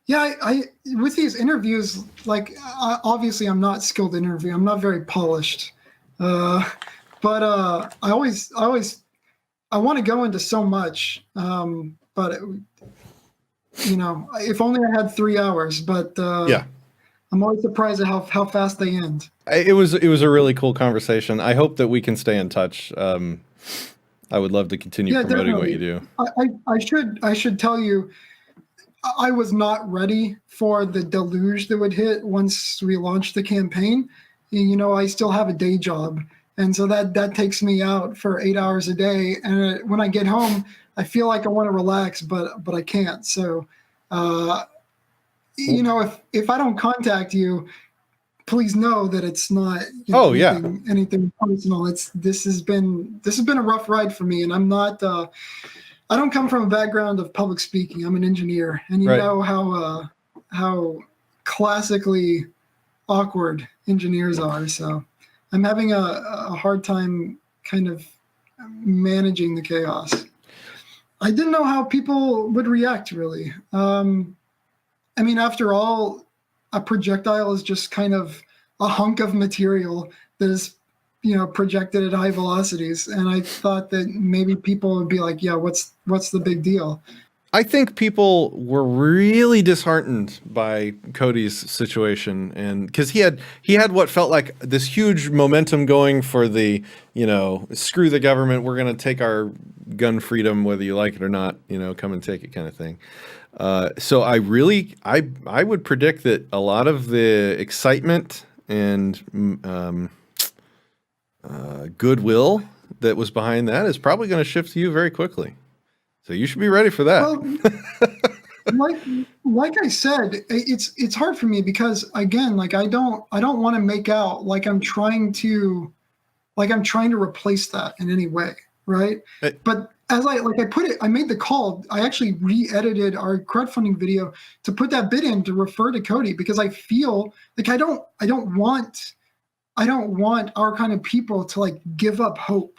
Yeah, I with these interviews, like obviously I'm not skilled in interview. I'm not very polished, uh, but I want to go into so much. But if only I had 3 hours. But Yeah. I'm always surprised at how fast they end. It was a really cool conversation. I hope that we can stay in touch. I would love to continue Yeah, promoting what you definitely. do. I should tell you, I was not ready for the deluge that would hit once we launched the campaign. I still have a day job, and so that takes me out for 8 hours a day. And when I get home, I feel like I want to relax, but I can't. So, uh, if I don't contact you, please know that it's not Oh yeah, anything personal. This has been a rough ride for me, and I'm not. I don't come from a background of public speaking. I'm an engineer, and you right. know how classically awkward engineers are. So I'm having a hard time kind of managing the chaos. I didn't know how people would react, really. I mean, after all, a projectile is just kind of a hunk of material that is, projected at high velocities. And I thought that maybe people would be like, "Yeah, what's the big deal?" I think people were really disheartened by Cody's situation, and because he had what felt like this huge momentum going for the, screw the government, we're going to take our gun freedom whether you like it or not, come and take it kind of thing. So I would predict that a lot of the excitement and goodwill that was behind that is probably going to shift to you very quickly. So you should be ready for that. Well, like like I said, it's hard for me because again, like I don't want to make out like I'm trying to replace that in any way, right? Uh, But as I put it, I made the call. I actually re-edited our crowdfunding video to put that bit in to refer to Cody because I feel like I don't want our kind of people to like give up hope.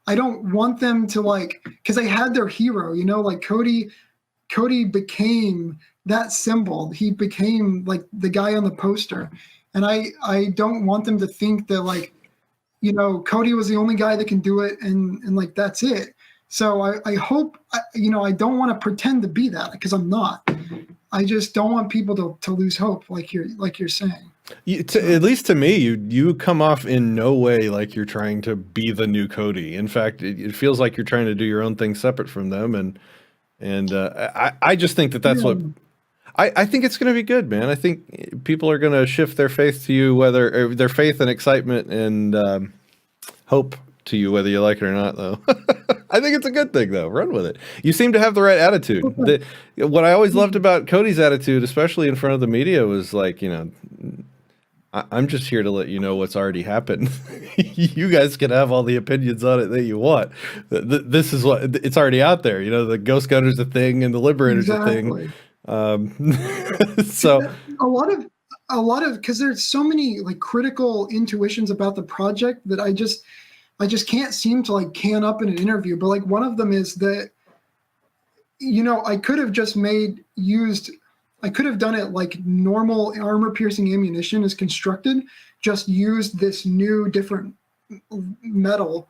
I don't want them to because they had their hero, like Cody became that symbol. He became like the guy on the poster. And I don't want them to think that Cody was the only guy that can do it and like that's it. So I hope I don't want to pretend to be that because I'm not. I just don't want people to lose hope like you're saying. At least to me, you come off in no way like you're trying to be the new Cody. In fact, it feels like you're trying to do your own thing separate from them, and I just think that that's Yeah. what I think it's going to be good, man. I think people are going to shift their faith to you, whether or their faith and excitement and hope to you, whether you like it or not. Though, I think it's a good thing, though. Run with it. You seem to have the right attitude. What I always loved about Cody's attitude, especially in front of the media, was like, I'm just here to let you know what's already happened. You guys can have all the opinions on it that you want. This is what it's already out there. The Ghost Gunner's a thing and the Liberator's a thing. Exactly. So A lot of because there's so many like critical intuitions about the project that I just can't seem to like can up in an interview. But like one of them is that I could have I could have done it like normal armor piercing ammunition is constructed, just used this new different metal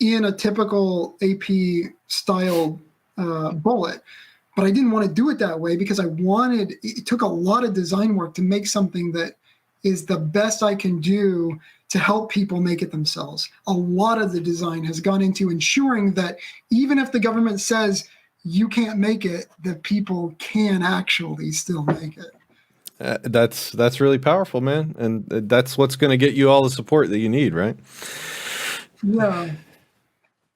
in a typical AP style bullet. But I didn't want to do it that way because it took a lot of design work to make something that is the best I can do to help people make it themselves. A lot of the design has gone into ensuring that even if the government says you can't make it, that people can actually still make it. that's really powerful, man, and that's what's going to get you all the support that you need, right? Yeah.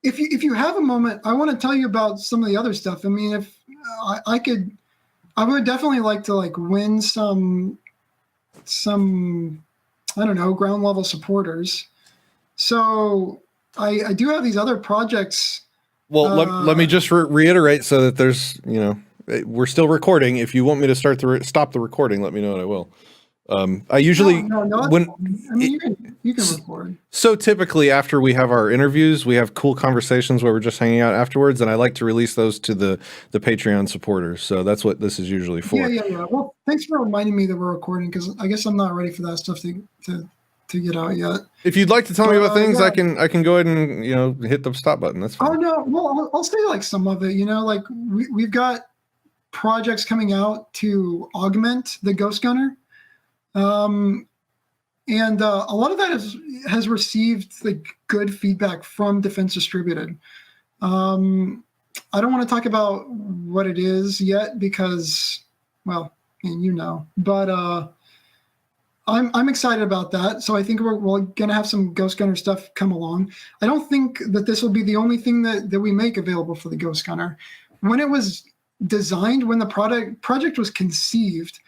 If you have a moment, I want to tell you about some of the other stuff. I mean, if I could, I would definitely like to like win some I don't know, ground level supporters. So I do have these other projects. Well, let me just reiterate so that there's, we're still recording. If you want me to stop the recording, let me know and I will. I usually no, when I mean, you can record. so typically after we have our interviews, we have cool conversations where we're just hanging out afterwards, and I like to release those to the Patreon supporters. So that's what this is usually for. Yeah. Well, thanks for reminding me that we're recording, because I guess I'm not ready for that stuff to get out yet. If you'd like to tell me about things, yeah. I can go ahead and hit the stop button. That's fine. Oh no, well I'll say like some of it. Like we've got projects coming out to augment the Ghost Gunner. And a lot of that has received like good feedback from Defense Distributed. I don't want to talk about what it is yet because, well, but I'm excited about that. So I think we're going to have some Ghost Gunner stuff come along. I don't think that this will be the only thing that we make available for the Ghost Gunner. When it was designed, when the project was conceived,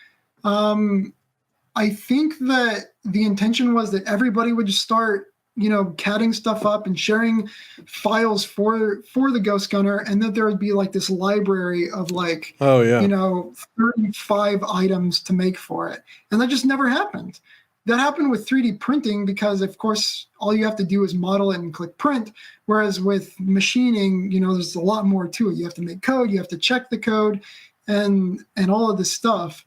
I think that the intention was that everybody would just start, catting stuff up and sharing files for the Ghost Gunner, and that there would be like this library of 35 items to make for it. And that just never happened. That happened with 3D printing because, of course, all you have to do is model it and click print. Whereas with machining, there's a lot more to it. You have to make code, you have to check the code, and all of this stuff.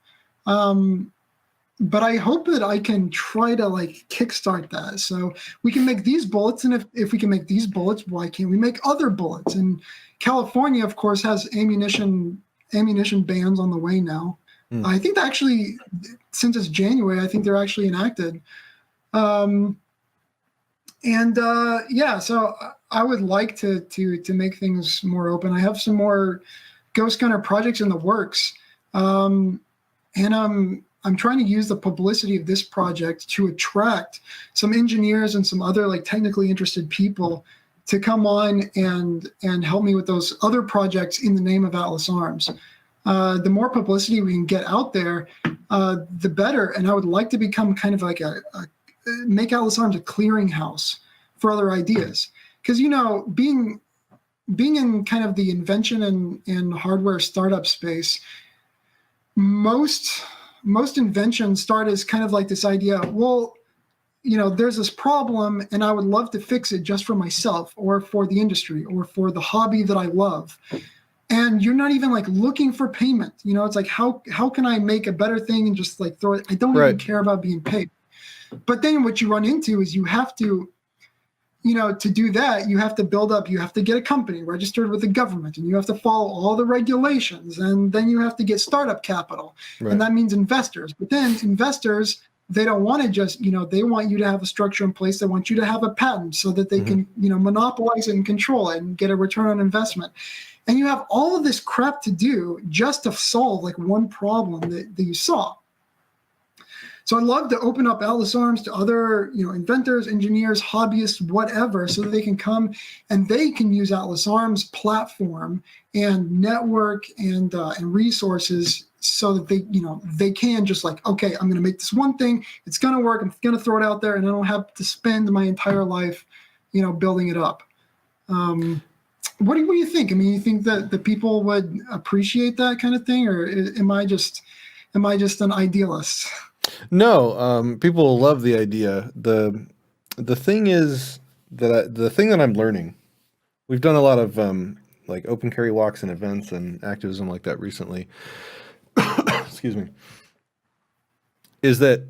But I hope that I can try to kickstart that. So we can make these bullets, and if we can make these bullets, why can't we make other bullets? And California, of course, has ammunition bans on the way now. I think that actually, since it's January, I think they're actually enacted. So I would like to make things more open. I have some more Ghost Gunner projects in the works, and I'm trying to use the publicity of this project to attract some engineers and some other technically interested people to come on and help me with those other projects in the name of Atlas Arms. The more publicity we can get out there, the better. And I would like to become kind of like make Atlas Arms a clearinghouse for other ideas. Because, being in kind of the invention and hardware startup space, most inventions start as kind of like this idea, well, there's this problem and I would love to fix it just for myself or for the industry or for the hobby that I love. And you're not even looking for payment. It's like, how can I make a better thing and just throw it? I don't even care about being paid. But then what you run into is you have to, to do that, you have to build up, you have to get a company registered with the government, and you have to follow all the regulations, and then you have to get startup capital. Right. And that means investors. But then investors, they don't want to just, they want you to have a structure in place. They want you to have a patent so that they can, monopolize it and control it and get a return on investment. And you have all of this crap to do just to solve one problem that you saw. So I'd love to open up Atlas Arms to other, inventors, engineers, hobbyists, whatever, so that they can come and they can use Atlas Arms platform and network and resources so that they can just okay, I'm going to make this one thing. It's going to work. I'm going to throw it out there, and I don't have to spend my entire life, building it up. What do you think? I mean, you think that the people would appreciate that kind of thing, or am I just an idealist? No, people will love the idea. The thing is that the thing that I'm learning, we've done a lot of open carry walks and events and activism like that recently. Excuse me. Is that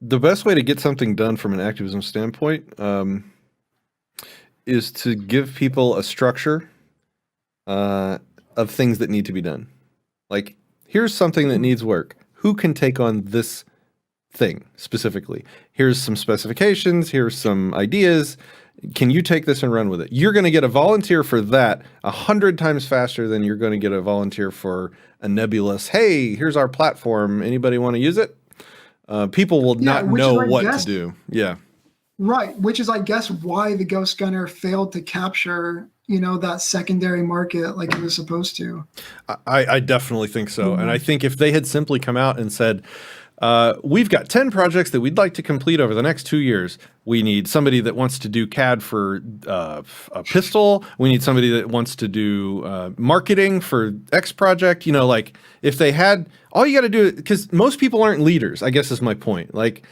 the best way to get something done from an activism standpoint is to give people a structure of things that need to be done. Like, here's something that needs work. Who can take on this thing specifically? Here's some specifications. Here's some ideas. Can you take this and run with it? You're going to get a volunteer for that 100 times faster than you're going to get a volunteer for a nebulous, hey, here's our platform. Anybody want to use it? People will not know what to do. Yeah. Right. Which is, I guess, why the Ghost Gunner failed to capture, that secondary market like it was supposed to. I definitely think so. Mm-hmm. And I think if they had simply come out and said, We've got 10 projects that we'd like to complete over the next 2 years. We need somebody that wants to do CAD for a pistol. We need somebody that wants to do marketing for X project. You know, like if they had, all you got to do, because most people aren't leaders, I guess is my point. Like,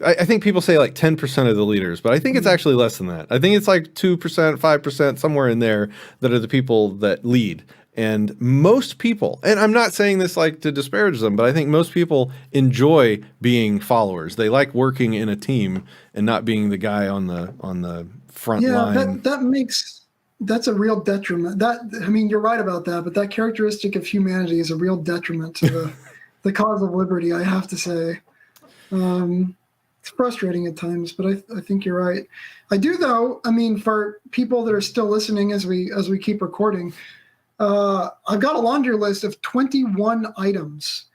I think people say like 10% of the leaders, but I think it's actually less than that. I think it's like 2%, 5%, somewhere in there that are the people that lead. And most people, and I'm not saying this like to disparage them, but I think most people enjoy being followers. They like working in a team and not being the guy on the front line. That's a real detriment. I mean, you're right about that, but that characteristic of humanity is a real detriment to the cause of liberty, I have to say. It's frustrating at times, but I think you're right. I do, though. I mean, for people that are still listening as we keep recording, I've got a laundry list of 21 items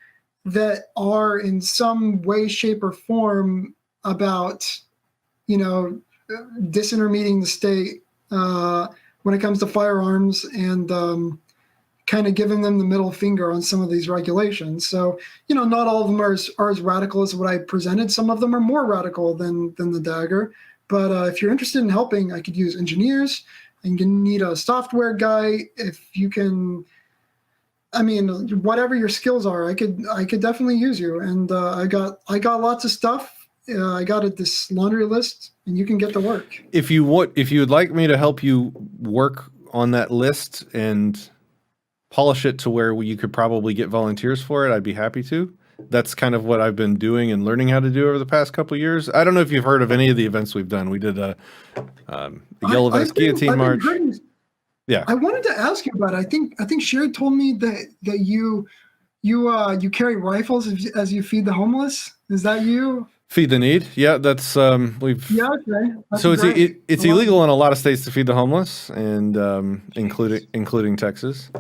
that are in some way, shape, or form about, disintermediating the state when it comes to firearms and kind of giving them the middle finger on some of these regulations. So, not all of them are as radical as what I presented. Some of them are more radical than the Dagger. But if you're interested in helping, I could use engineers. I'm going to need a software guy. If you can, whatever your skills are, I could definitely use you. And I got lots of stuff. I got this laundry list, and you can get to work. If you would like me to help you work on that list and polish it to where you could probably get volunteers for it, I'd be happy to. That's kind of what I've been doing and learning how to do over the past couple of years. I don't know if you've heard of any of the events we've done. We did a Yellow Vest Guillotine March. Yeah, I wanted to ask you about it. I think Sherry told me that you carry rifles as you feed the homeless. Is that you? Feed the need. Yeah, that's we've. Yeah, okay. That's so great. it's illegal in a lot of states to feed the homeless, and including Texas.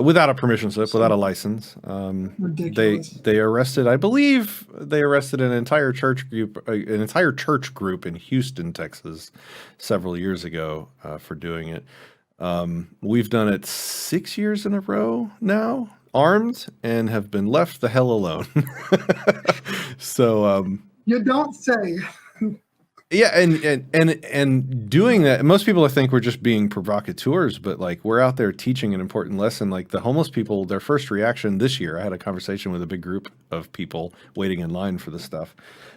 Without a permission slip, without a license. They arrested, I believe they arrested an entire church group in Houston, Texas, several years ago for doing it. We've done it 6 years in a row now, armed, and have been left the hell alone. So you don't say. Yeah, and doing that, most people think we're just being provocateurs, but like we're out there teaching an important lesson. Like the homeless people, their first reaction this year, I had a conversation with a big group of people waiting in line for the stuff.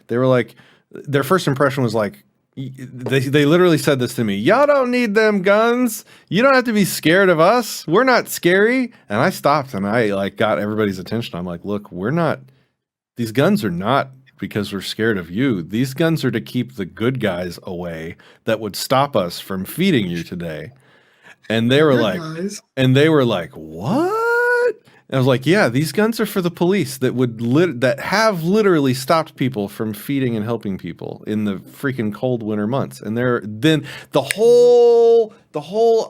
They were like, their first impression was like, they literally said this to me: "Y'all don't need them guns. You don't have to be scared of us. We're not scary." And I stopped and I like got everybody's attention. I'm like, look, we're not. These guns are not because we're scared of you. These guns are to keep the good guys away that would stop us from feeding you today. And they were like, what? And I was like, yeah, these guns are for the police that that have literally stopped people from feeding and helping people in the freaking cold winter months. And then the whole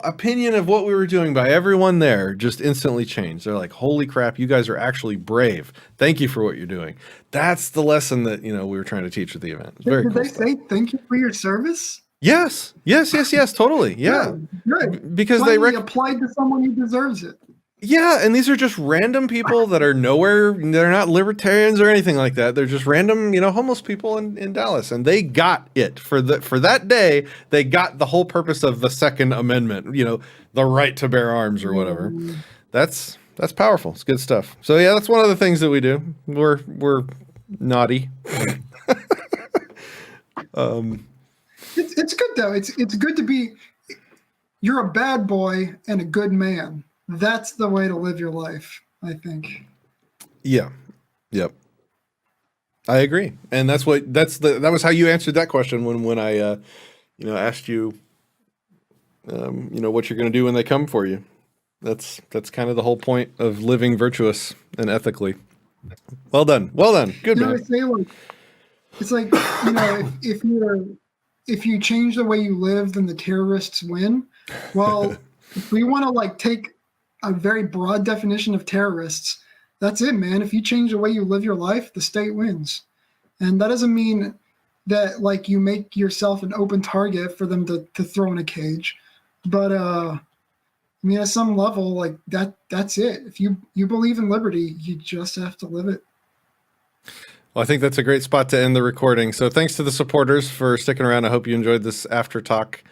opinion of what we were doing by everyone there just instantly changed. They're like, holy crap, you guys are actually brave. Thank you for what you're doing. That's the lesson that, we were trying to teach at the event. Did they say thank you for your service? Yes, totally. Yeah. Good. Because finally they applied to someone who deserves it. Yeah, and these are just random people that are nowhere. They're not libertarians or anything like that. They're just random, homeless people in Dallas, and they got it for that day. They got the whole purpose of the Second Amendment, the right to bear arms or whatever. That's powerful. It's good stuff. So yeah, that's one of the things that we do. We're naughty. It's good though. It's good to be. You're a bad boy and a good man. That's the way to live your life, I think. Yeah. Yep. I agree. And that was how you answered that question when I asked you what you're going to do when they come for you. That's kind of the whole point of living virtuous and ethically. Well done. Good man. It's like, if you change the way you live, then the terrorists win. Well, if we want to take a very broad definition of terrorists, that's it, man. If you change the way you live your life, the state wins. And that doesn't mean that you make yourself an open target for them to throw in a cage. But at some level, that's it. If you believe in liberty, you just have to live it. Well, I think that's a great spot to end the recording. So thanks to the supporters for sticking around. I hope you enjoyed this after talk